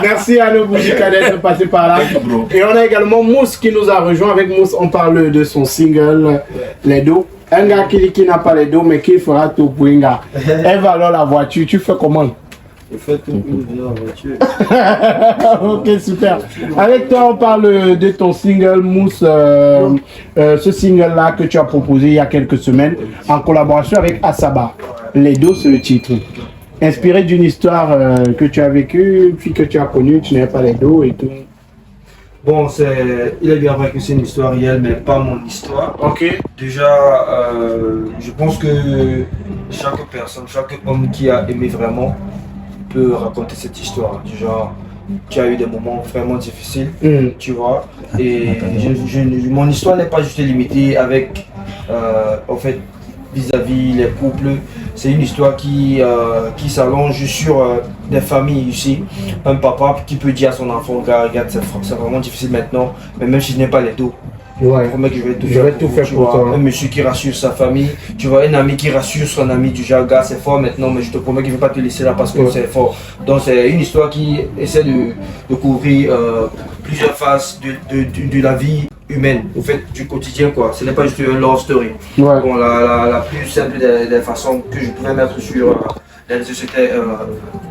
Merci à nos bougies cadets de passer par là. Et on a également Mousse qui nous a rejoint. Avec Mousse, on parle de son single Les Dos. Un gars qui n'a pas les dos, mais qui fera tout pour un gars. Elle va alors la voiture. Tu fais comment? Je fais tout pour venir la voiture. Ok, super. Avec toi, on parle de ton single Mousse. Ce single-là que tu as proposé il y a quelques semaines en collaboration avec Asaba. Les Dos, c'est le titre. Inspiré d'une histoire que tu as vécue, puis que tu as connue, tu n'avais pas les dos et tout. Bon, il est bien vrai que c'est une histoire réelle, mais pas mon histoire. Ok. Déjà, je pense que chaque personne, chaque homme qui a aimé vraiment peut raconter cette histoire. Du genre, tu as eu des moments vraiment difficiles, tu vois. Et mon histoire n'est pas juste limitée avec, en fait, vis-à-vis les couples. C'est une histoire qui s'allonge sur des familles ici. Un papa qui peut dire à son enfant, regarde, c'est vraiment difficile maintenant, mais même si je n'ai pas les dos, Ouais. je promets que je vais tout faire pour toi. Un monsieur qui rassure sa famille, tu vois, un ami qui rassure son ami, du genre, gars, c'est fort maintenant, mais je te promets qu'il ne va pas te laisser là parce que c'est fort. Donc c'est une histoire qui essaie de couvrir plusieurs phases de la vie humaine, au fait, du quotidien, quoi. Ce n'est pas juste une love story. Ouais. Bon, la plus simple des façons que je pouvais mettre sur les réseaux, c'était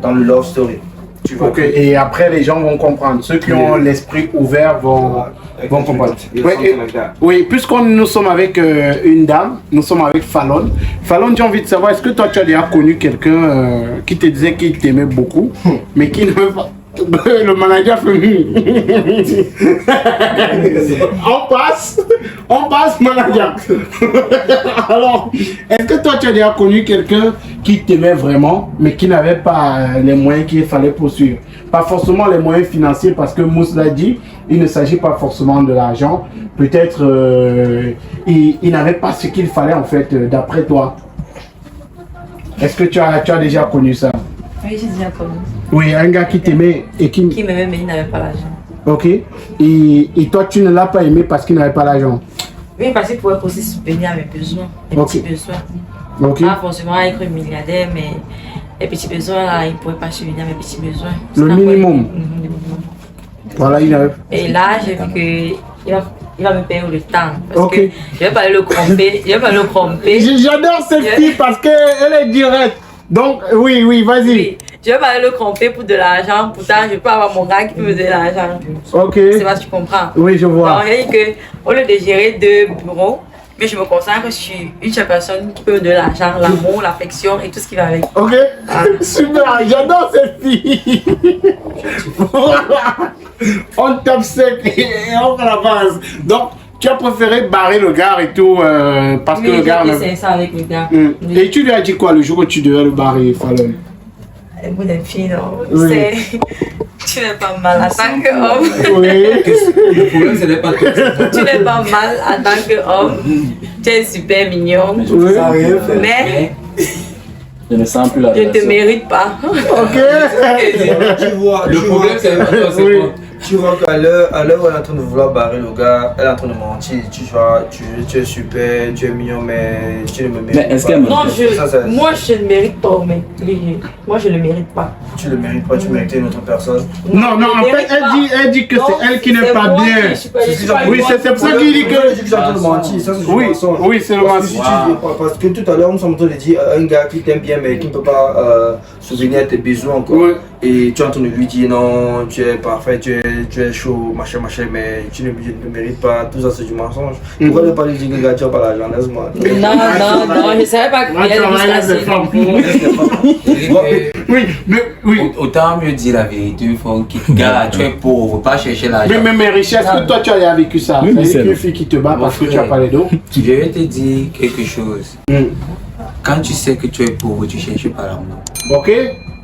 dans le love story. Tu vois. Ok, et après les gens vont comprendre. Ceux qui ont l'esprit ouvert vont comprendre. Oui, puisqu'on nous sommes avec une dame, nous sommes avec Fallon. Fallon, j'ai envie de savoir, est-ce que toi tu as déjà connu quelqu'un qui te disait qu'il t'aimait beaucoup, mais qui ne veut pas. Le manager fait on passe manager. Alors, est-ce que toi tu as déjà connu quelqu'un qui t'aimait vraiment mais qui n'avait pas les moyens qu'il fallait poursuivre? Pas forcément les moyens financiers, parce que Mousse l'a dit, il ne s'agit pas forcément de l'argent. Peut-être il n'avait pas ce qu'il fallait en fait, d'après toi. Est-ce que tu as déjà connu ça? Oui, j'ai déjà connu. Oui, un gars qui t'aimait et qui m'aimait mais il n'avait pas l'argent. Ok. Et toi, tu ne l'as pas aimé parce qu'il n'avait pas l'argent? Oui, parce qu'il pouvait aussi subvenir à mes besoins, mes petits besoins. Ok. Pas forcément être milliardaire, mais les petits besoins là, il ne pouvait pas subvenir à mes petits besoins. Le minimum. Voilà, il avait. Et là, j'ai vu que il va me payer le temps. Parce que je ne vais pas le cromper. J'adore cette fille parce qu'elle est directe. Donc, oui, vas-y. Oui. Je vais pas le cromper pour de l'argent, pourtant je peux avoir mon gars qui peut me donner de l'argent. Ok. C'est parce que tu comprends. Oui, je vois. Donc, j'ai dit qu'au lieu de gérer deux bureaux, mais je me concentre sur une seule personne qui peut me donner de l'argent, l'amour, l'affection et tout ce qui va avec. Ok. Super, j'adore cette fille. On tape sec et on fait la base. Donc, tu as préféré barrer le gars et tout parce que le gars. C'est ça avec le gars. Et tu lui as dit quoi le jour où tu devais le barrer, Fallon? Vous des filles, non. Oui. Tu n'es pas mal en tant qu'homme. Oui. Le problème, ce n'est pas tout. Tu n'es pas mal en tant qu'homme. Tu es super mignon. Oui. Mais je ne sens plus la je ne te mérite pas. Ok. Tu vois, le problème, c'est pas toi, c'est quoi? Tu vois qu'à l'heure où elle est en train de vouloir barrer le gars, elle est en train de mentir. Tu vois, tu es super, tu es mignon, mais tu ne me mérites pas. Est-ce qu'elle Non, moi je ne mérite pas, mais moi je ne le mérite pas. Tu le mérites pas, tu mérites une autre personne. Non, en fait, elle dit que c'est elle qui n'est pas bien. Oui, c'est pour ça qu'il dit que. Tu es en train de mentir, ça c'est Oui, oui, c'est le mensonge. Parce que tout à l'heure, nous sommes en train de dire un gars qui t'aime bien, mais qui ne peut pas souvenir à tes besoins encore. Oui. Et tu es en train de lui dire non, tu es parfait, tu es chaud, machin, mais tu ne mérites pas, tout ça c'est du mensonge. Pourquoi ne pas lui dire que gars, tu n'as pas l'argent, laisse-moi. Non, je ne savais pas qu'il y avait Oui, mais oui. Autant mieux dire la vérité, il faut que gars, tu es pauvre, pas chercher l'argent. Mais richesse, que toi tu as vécu ça. C'est une fille qui te bat parce que tu n'as pas les dos. Je vais te dire quelque chose. Quand tu sais que tu es pauvre, tu cherches pas l'amour. Ok.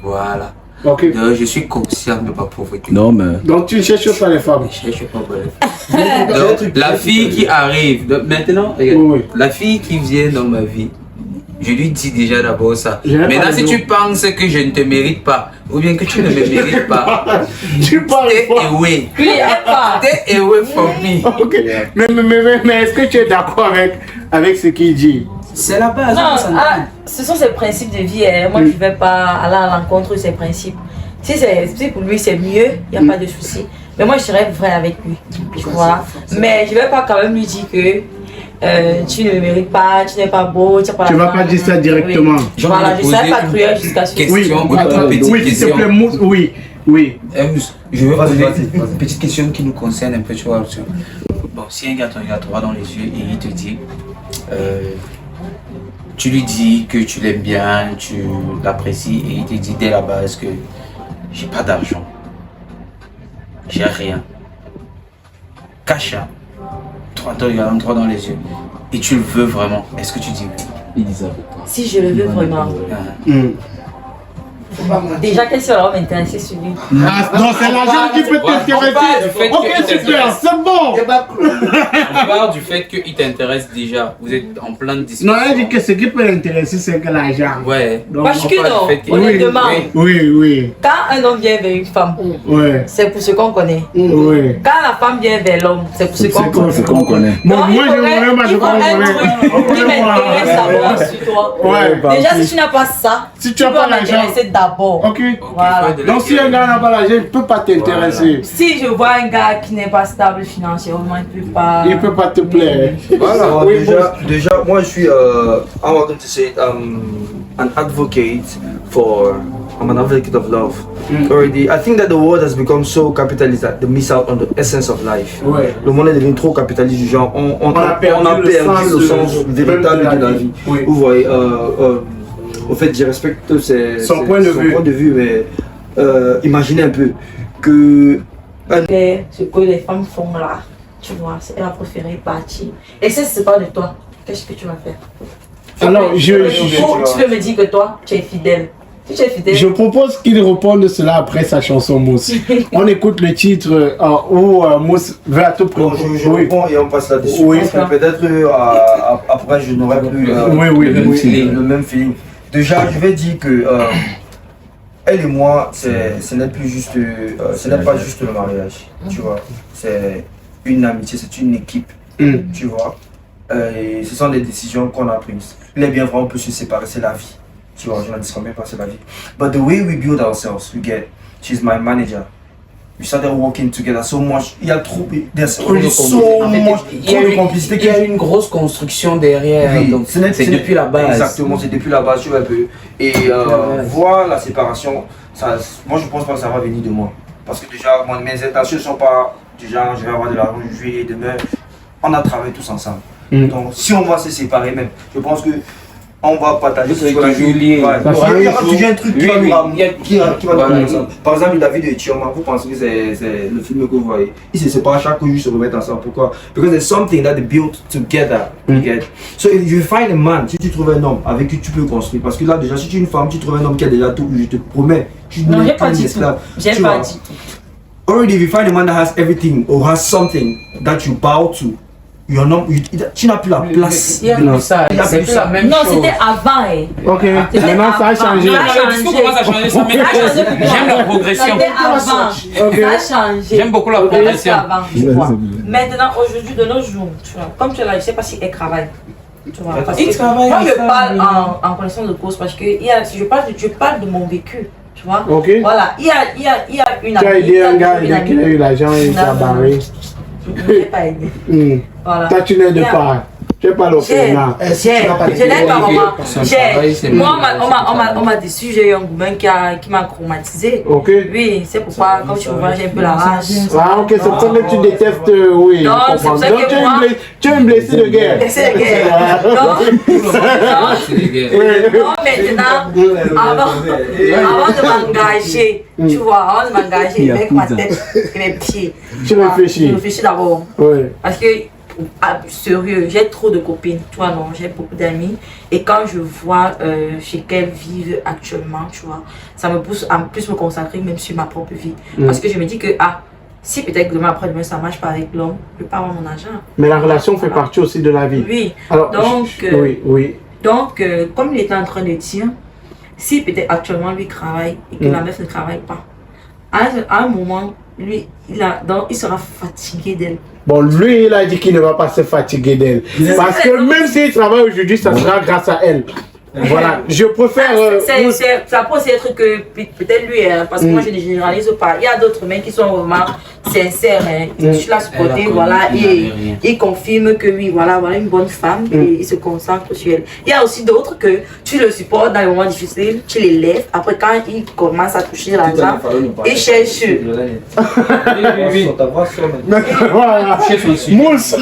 Voilà. Ok. Donc, je suis conscient de ma pauvreté. Non, mais. Donc tu ne cherches pas les femmes. Je ne cherche pas les femmes. Donc, la fille qui arrive, donc, maintenant, regarde, Oui. la fille qui vient dans ma vie, je lui dis déjà d'abord ça. pas Maintenant, si tu penses que je ne te mérite pas, ou bien que tu ne me mérites pas, Tu parles stay pas. away. pas. Stay away from me. Ok. Mais est-ce que tu es d'accord avec ce qu'il dit? C'est la base. Non, ce sont ces principes de vie. Moi, je ne vais pas aller à l'encontre de ces principes. Si pour lui c'est mieux, il n'y a pas de souci. Mais moi je serais vrai avec lui, tu vois. Mais je ne vais pas quand même lui dire que tu ne me mérites pas, tu n'es pas beau, tu n'as pas Tu ne vas pas dire ça directement. Oui. Voilà, je ne serais pas cruel jusqu'à ce que... Oui, s'il te plaît, oui, oui. Je veux poser une petite question qui nous concerne un peu, tu vois. Bon, si un gars te regarde droit dans les yeux et il te dit, tu lui dis que tu l'aimes bien, tu l'apprécies et il te dit dès la base que j'ai pas d'argent, j'ai rien. Cacha, toi te regardant droit dans les yeux et tu le veux vraiment, est-ce que tu dis oui? Il dit ça. Si je le veux vraiment. Déjà, quel sera m'intéresser sur lui? Non, c'est l'argent qui peut t'intéresser. Ok, super, c'est bon. On parle du fait qu'il t'intéresse déjà. Vous êtes en plein de discussion. Non, elle dit que ce qui peut l'intéresser, c'est que l'argent. Ouais. Parce que non, honnêtement, oui. quand un homme vient vers une femme, c'est pour ce qu'on connaît. Oui. Quand la femme vient vers l'homme, c'est pour ce qu'on connaît. Moi, je ne pas ce qu'on connaît. Qui m'intéresse d'abord sur toi. Déjà, si tu n'as pas ça, si tu n'as pas l'argent, d'abord. Ok. Voilà. Donc si un gars n'a pas l'argent, il ne peut pas t'intéresser. Si je vois un gars qui n'est pas stable financièrement, il ne peut pas te plaire. Voilà. Déjà, moi je suis I'm going to say an advocate for I'm an advocate of love. Already, I think that the world has become so capitalist that they miss out on the essence of life. Le monde est devenu trop capitaliste du genre on a perdu le sens véritable de la vie. Vous voyez. Au fait, je respecte son point de vue, mais imaginez un peu que... Ce que les femmes font là, tu vois, elle va préférer partir. Et si ce n'est pas de toi, qu'est-ce que tu vas faire? Alors, tu peux me dire que toi, tu es fidèle. Si tu es fidèle. Je propose qu'il réponde cela après sa chanson Mousse. On écoute le titre où Mousse veut à tout prix. Je réponds et on passe là-dessus. Oui. Peut-être après, je n'aurai plus le même feeling. Déjà, je vais dire que elle et moi, ce n'est plus juste, ce n'est pas juste le mariage, tu vois. C'est une amitié, c'est une équipe, tu vois. Et ce sont des décisions qu'on a prises. Il est bien vrai, on peut se séparer, c'est la vie, tu vois. Je n'en dis combien pas, c'est la vie. But the way we build ourselves, we get, she's my manager. We started working together so much. Il y a trop, there's already so much, trop de complicité. Il y a une grosse construction derrière. Oui, donc c'est depuis la base. Exactement, c'est depuis la base, tu vois un peu. Et voir la séparation, ça, moi je pense pas que ça va venir de moi. Parce que déjà, mes intentions ne sont pas du genre, je vais avoir de l'argent aujourd'hui et demain. On a travaillé tous ensemble. Donc si on va se séparer même, je pense que on va partager ce qu'on a vu. Il y a toujours un truc qui va nous ramener. Par exemple, David et Chioma, vous pensez que c'est le film que vous voyez. Ils se séparent chaque jour, ils se remettent ensemble. Pourquoi? Because there's something that they built together. So if you find a man, si tu trouves un homme avec qui tu peux construire, parce que là déjà, si tu es une femme, tu trouves un homme qui a déjà tout, je te promets, tu non, j'ai pas dit tout. J'ai pas dit tout. Already, if you find a man that has everything or has something that you bow to, tu n'as plus la place. Il y a plus ça, c'est plus la même chose. Non, c'était avant. Ok, maintenant ça a changé. Le discours commence à changer, ça j'aime la progression. C'était avant, ça a changé. J'aime beaucoup la progression. Maintenant, aujourd'hui, de nos jours, tu vois, comme tu l'as, je ne sais pas si elle travaille. Tu vois, parce il travaille. Moi, je parle en connaissance de cause parce que je parle de mon vécu. Tu vois? Okay. Voilà, il y a une amie. Tu as aidé un gars qui a eu l'argent et il s'est barré. Je n'ai pas aidé. Voilà. Toi, tu n'aides pas. Tu n'es pas l'opéra. Je n'aide pas vraiment. Moi, on m'a déçu, j'ai eu un gourmand qui m'a traumatisé. Ok. Oui, c'est pourquoi, comme tu vois, j'ai un peu la rage. Ah, ok, c'est pour ça que tu détestes, oui. Non, c'est pour ça que moi... Tu es un blessé de guerre. Blessé de guerre. Non, maintenant, avant de m'engager, tu vois, avant de m'engager avec ma tête et mes pieds. Tu réfléchis. Je réfléchis d'abord. Oui. Parce que, sérieux, j'ai trop de copines, toi non, j'ai beaucoup d'amis. Et quand je vois chez qu'elles vivent actuellement, tu vois, ça me pousse à plus me concentrer même sur ma propre vie. Parce que je me dis que, si peut-être demain après-demain ça marche pas avec l'homme, je peux pas avoir mon argent. Mais la relation fait partie aussi de la vie. Oui. Alors, donc, oui. Donc, comme il était en train de dire, si peut-être actuellement lui travaille et que la meuf ne travaille pas, à un moment, lui, il sera fatigué d'elle. Bon, lui, il a dit qu'il ne va pas se fatiguer d'elle. Parce que même s'il travaille aujourd'hui, ça sera grâce à elle. Voilà, je préfère. Ça peut aussi être que peut-être lui, parce que moi je ne généralise pas. Il y a d'autres mecs qui sont vraiment sincères. Je suis là ce côté, voilà, et ils confirment que oui, voilà une bonne femme et ils se concentrent sur elle. Il y a aussi d'autres que tu le supportes dans les moments difficiles, tu les lèves. Après, quand ils commencent à toucher l'argent, ils cherchent. Oui, ta voix sur Voilà, Mousse.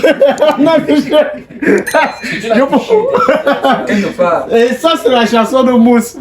quelque part. Et ça, c'est la chanson de Mousse.